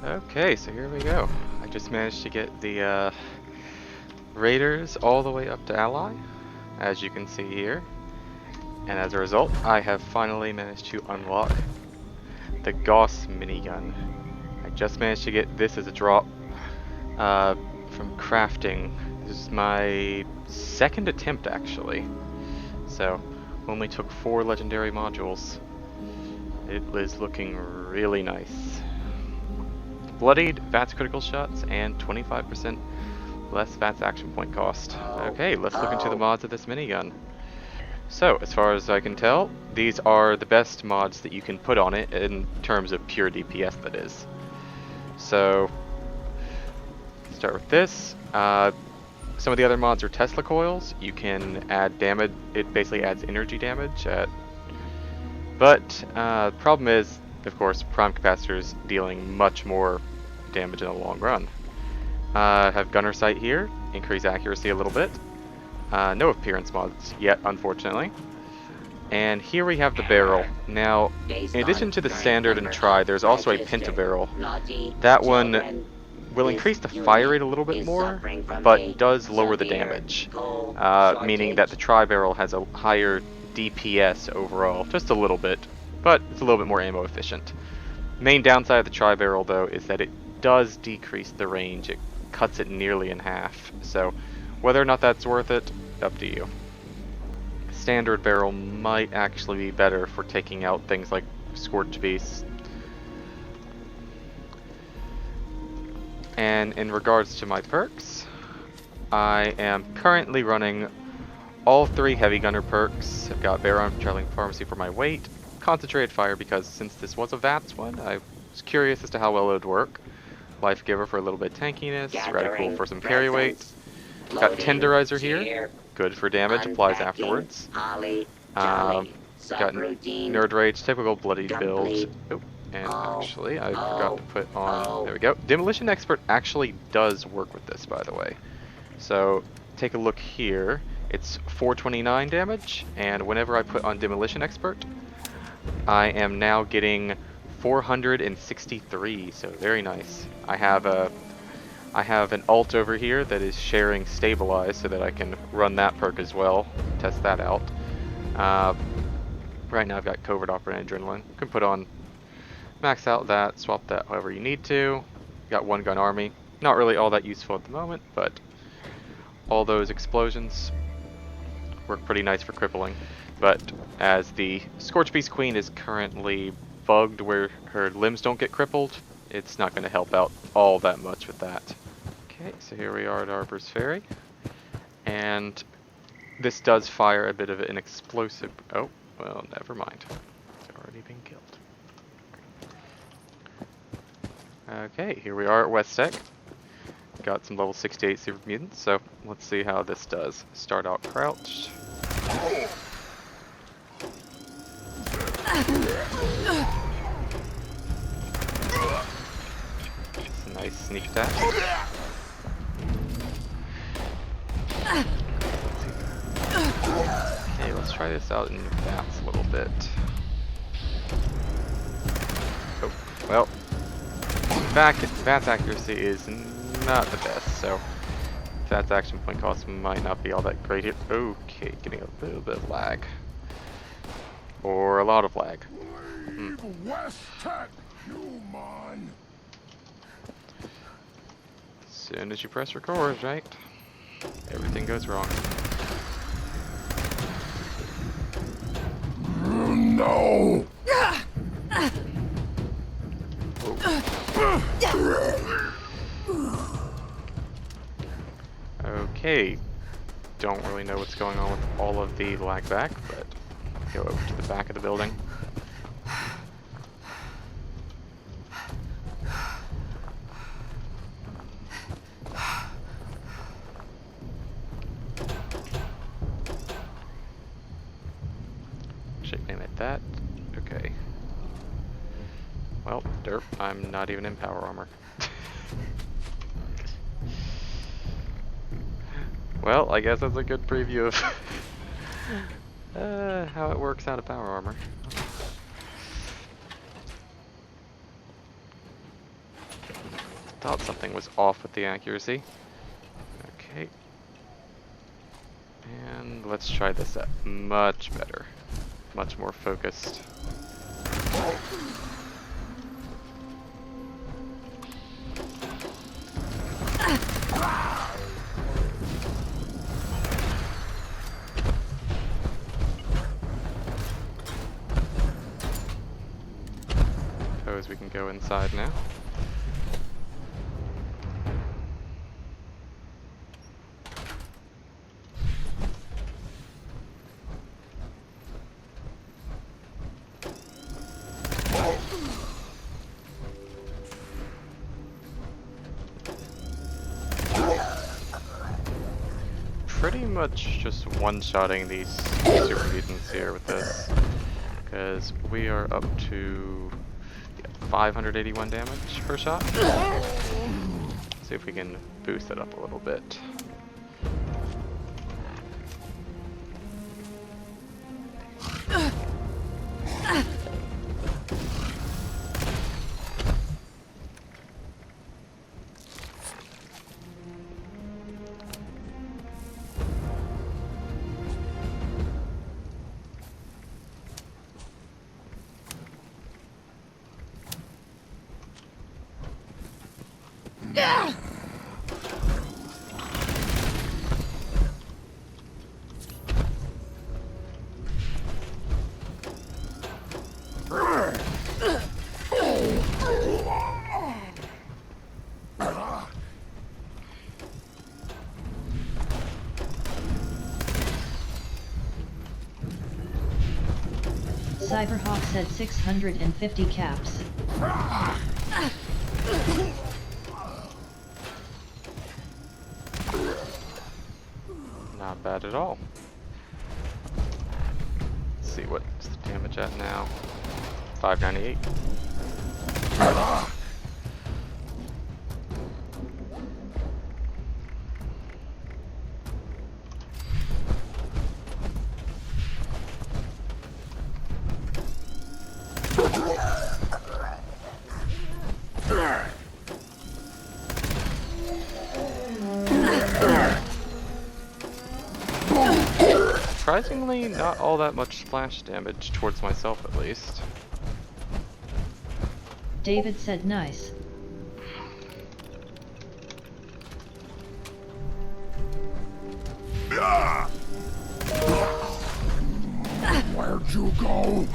Okay, so here we go. I just managed to get the Raiders all the way up to Ally, as you can see here. And as a result, I have finally managed to unlock the Gauss Minigun. I just managed to get this as a drop from crafting. This is my second attempt, actually. So, only took 4 legendary modules. It is looking really nice. Bloodied, VATS critical shots, and 25% less VATS action point cost. Okay, let's look into the mods of this minigun. So, as far as I can tell, these are the best mods that you can put on it in terms of pure DPS, that is. So, start with this. Some of the other mods are Tesla coils. You can add damage. It basically adds energy damage. But the problem is, of course, prime capacitors dealing much more damage in the long run. Have gunner sight here, increase accuracy a little bit. No appearance mods yet, unfortunately. And here we have the barrel. Now, in addition to the standard and tri, there's also a penta barrel. That one will increase the fire rate a little bit more, but does lower the damage. Meaning that the tri barrel has a higher DPS overall, just a little bit, but it's a little bit more ammo efficient. Main downside of the tri barrel though is that it does decrease the range. It cuts it nearly in half. So whether or not that's worth it, up to you. Standard barrel might actually be better for taking out things like Scorchbeast. And in regards to my perks, I am currently running all 3 heavy gunner perks. I've got Bear Arm Traveling Pharmacy for my weight, Concentrated Fire because since this was a VATS one, I was curious as to how well it would work. Life Giver for a little bit of tankiness, Radical for some carry weight. Got Tenderizer here, good for damage, applies afterwards. Got Nerd Rage, typical bloodied build. Oh, and actually, I forgot to put on, there we go. Demolition Expert actually does work with this, by the way. So, take a look here. It's 429 damage, and whenever I put on Demolition Expert, I am now getting 463, so very nice. I have an alt over here that is sharing Stabilize so that I can run that perk as well, test that out. Right now I've got Covert Opera and Adrenaline. You can put on, max out that, swap that however you need to. Got One Gun Army. Not really all that useful at the moment, but all those explosions work pretty nice for crippling. But as the Scorchbeast Queen is currently bugged where her limbs don't get crippled, it's not going to help out all that much with that. Okay, so here we are at Arbor's Ferry. And this does fire a bit of an explosive... Oh, well, never mind. It's already been killed. Okay, here we are at West Tek. Got some level 68 super mutants, so let's see how this does. Start out crouched. It's a nice sneak attack. Okay, let's try this out in VATS a little bit. Oh, well, VATS accuracy is not the best, so VATS action point cost might not be all that great here. Okay, getting a little bit of lag. Or a lot of lag. West Tek, human. As soon as you press record, right? Everything goes wrong. No. Okay, don't really know what's going on with all of the lag back, but go over to the back of the building. Shake name at that. Okay. Well, derp, I'm not even in power armor. Well, I guess that's a good preview of how it works out of power armor. Thought something was off with the accuracy. Okay. And let's try this out. Much better. Much more focused. Suppose we can go inside now. Pretty much just one-shotting these super mutants here with this, because we are up to 581 damage per shot. See if we can boost it up a little bit. Cyberhawk said 650 caps. Not bad at all. Let's see what's the damage at now. 598. Surprisingly, not all that much splash damage towards myself, at least. David said nice. Where'd you go?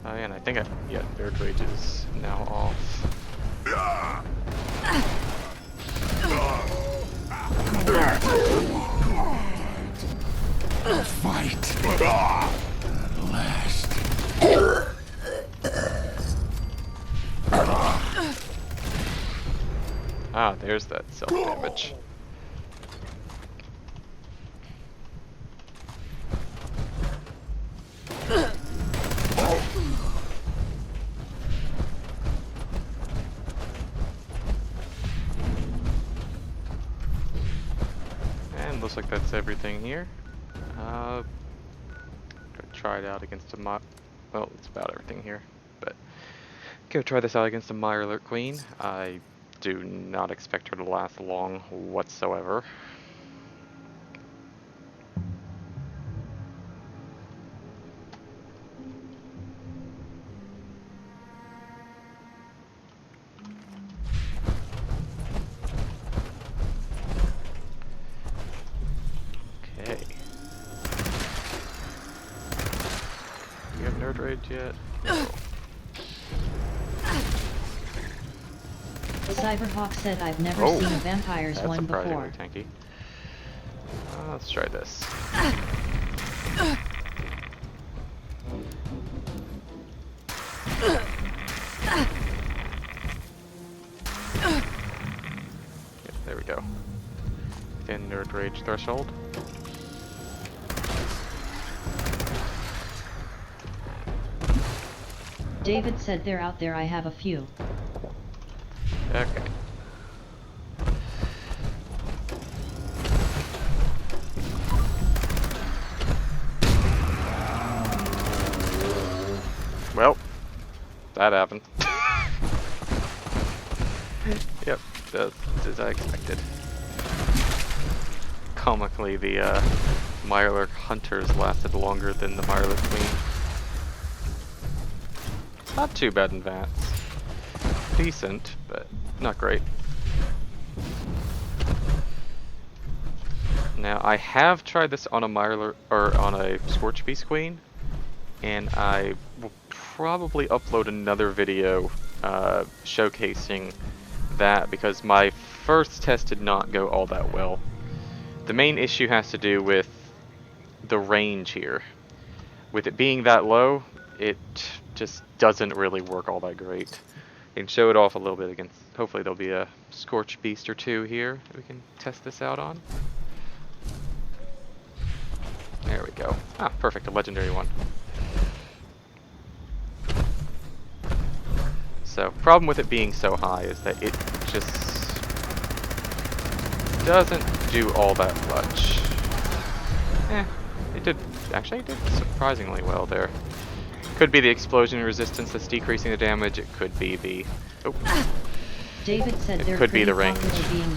Oh yeah, and I think yeah, Nerd Rage is now off. Fight! At last. Ah, there's that self-damage. And looks like that's everything here. Gonna try it out against a well, it's about everything here, but go try this out against a Mire Alert Queen. I do not expect her to last long whatsoever. Okay. You have Nerd Rage yet? No. Cyberhawk said I've never seen a vampires one before. That's surprisingly tanky. Let's try this. Yep, there we go. Thin Nerd Rage threshold. David said they're out there, I have a few. Okay. that happened. Yep, that's as I expected. Comically, the Mirelurk Hunters lasted longer than the Mirelurk Queen. Not too bad in Vats. Decent, but not great. Now, I have tried this on a Mirelurk, or on a Scorchbeast Queen, and I will probably upload another video showcasing that, because my first test did not go all that well. The main issue has to do with the range here. With it being that low, it just doesn't really work all that great. I can show it off a little bit against, hopefully there'll be a Scorchbeast or two here that we can test this out on. There we go. Ah, perfect, a legendary one. So, problem with it being so high is that it just doesn't do all that much. It did, actually it did surprisingly well there. Could be the explosion resistance that's decreasing the damage, it could be the, oh, David said it could be the range.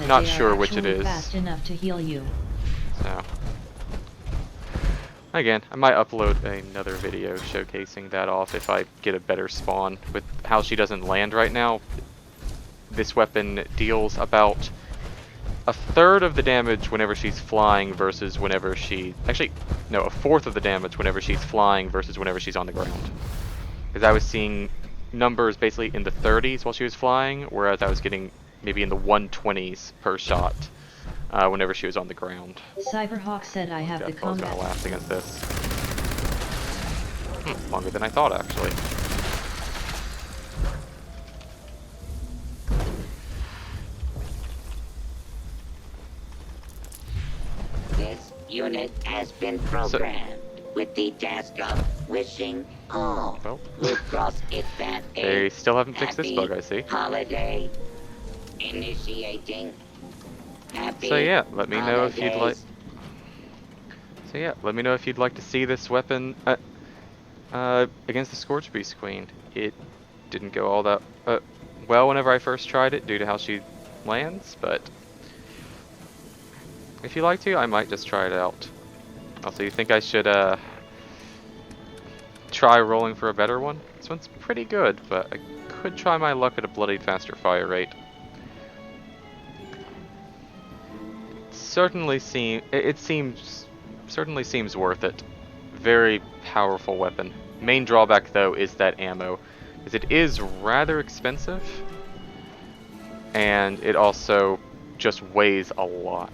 Not sure which it is. Fast enough to heal you. So, again, I might upload another video showcasing that off if I get a better spawn. With how she doesn't land right now, this weapon deals about a third of the damage whenever she's flying versus whenever she... Actually, no, a fourth of the damage whenever she's flying versus whenever she's on the ground. Because I was seeing numbers basically in the 30s while she was flying, whereas I was getting maybe in the 120s per shot whenever she was on the ground. Cyberhawk said I have the combat. Gonna last against this. Longer than I thought, actually. This unit has been programmed with the task of wishing all Well, will cross it that they still haven't fixed this bug, I see. Holiday. Initiating. Happy So yeah, let me know if you'd like. holidays. So yeah, let me know if you'd like to see this weapon against the Scorchbeast Queen. It didn't go all that well whenever I first tried it due to how she lands, but if you like to, I might just try it out. Also, you think I should try rolling for a better one? This one's pretty good, but I could try my luck at a bloodied faster fire rate. Certainly certainly seems worth it. Very powerful weapon. Main drawback though is that ammo, because it is rather expensive, and it also just weighs a lot.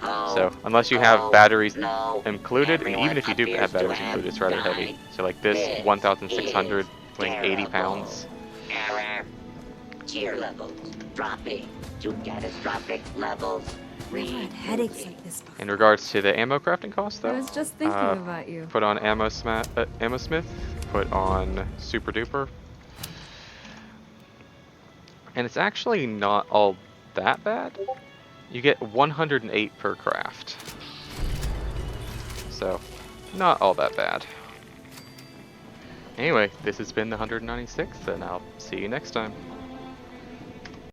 So unless you have batteries included, and even if you do have batteries included, it's rather heavy. So like this 1,600 weighing 80 pounds. Error. Tier levels dropping to catastrophic levels. Never had headaches like this before. In regards to the ammo crafting cost, though, I was just thinking about you. Put on Ammo Smith, put on Super Duper, and it's actually not all that bad. You get 108 per craft, so not all that bad. Anyway, this has been the 196th, and I'll see you next time.